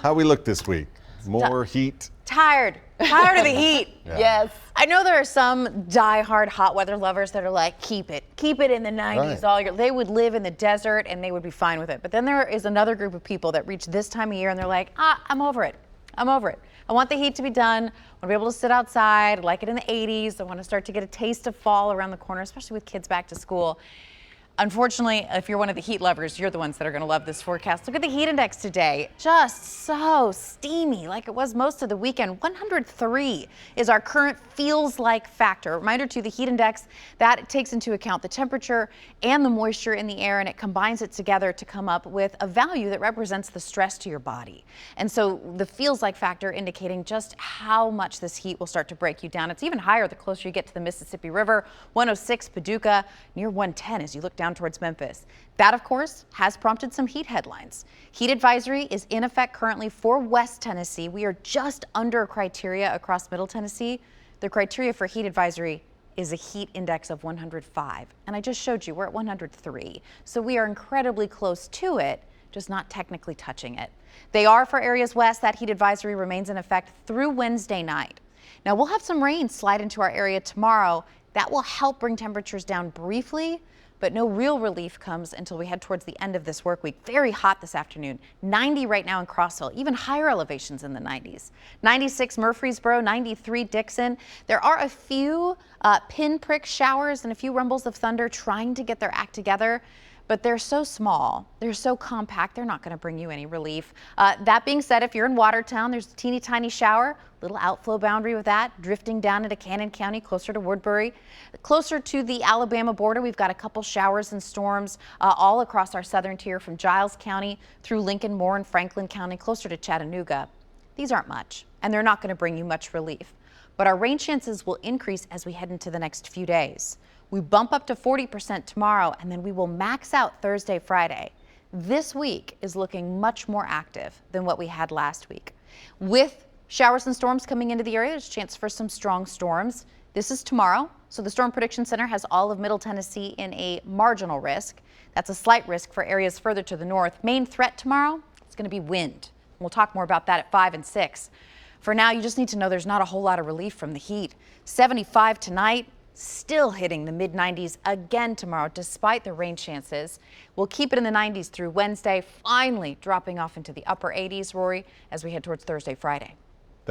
How we look this week? More heat? Tired of the heat. Yeah. Yes. I know there are some die-hard hot weather lovers that are like, keep it in the 90s all year. They would live in the desert and they would be fine with it. But then there is another group of people that reach this time of year and they're like, I'm over it. I'm over it. I want the heat to be done. I want to be able to sit outside. I like it in the 80s. I want to start to get a taste of fall around the corner, especially with kids back to school. Unfortunately, if you're one of the heat lovers, you're the ones that are going to love this forecast. Look at the heat index today. Just so steamy, like it was most of the weekend. 103 is our current feels like factor. Reminder to the heat index, that takes into account the temperature and the moisture in the air, and it combines it together to come up with a value that represents the stress to your body. And so the feels like factor indicating just how much this heat will start to break you down. It's even higher the closer you get to the Mississippi River. 106 Paducah, near 110 as you look down towards Memphis. That, of course, has prompted some heat headlines. Heat advisory is in effect currently for West Tennessee. We are just under criteria across Middle Tennessee. The criteria for heat advisory is a heat index of 105. And I just showed you we're at 103. So we are incredibly close to it, just not technically touching it. They are for areas west. That heat advisory remains in effect through Wednesday night. Now we'll have some rain slide into our area tomorrow. That will help bring temperatures down briefly, but no real relief comes until we head towards the end of this work week. Very hot this afternoon. 90 right now in Crossville, even higher elevations in the 90s. 96 Murfreesboro, 93 Dixon. There are a few pinprick showers and a few rumbles of thunder trying to get their act together, but they're so small, they're so compact, they're not going to bring you any relief. That being said, if you're in Watertown, there's a teeny tiny shower, little outflow boundary with that, drifting down into Cannon County, closer to Woodbury. Closer to the Alabama border, we've got a couple showers and storms all across our southern tier from Giles County through Lincoln, Moore, and Franklin County, closer to Chattanooga. These aren't much, and they're not going to bring you much relief. But our rain chances will increase as we head into the next few days. We bump up to 40% tomorrow, and then we will max out Thursday, Friday. This week is looking much more active than what we had last week. With showers and storms coming into the area, there's a chance for some strong storms. This is tomorrow, so the Storm Prediction Center has all of Middle Tennessee in a marginal risk. That's a slight risk for areas further to the north. Main threat tomorrow is going to be wind. We'll talk more about that at 5 and 6. For now, you just need to know there's not a whole lot of relief from the heat. 75 tonight. Still hitting the mid-90s again tomorrow, despite the rain chances. We'll keep it in the 90s through Wednesday, finally dropping off into the upper 80s, Rory, as we head towards Thursday, Friday.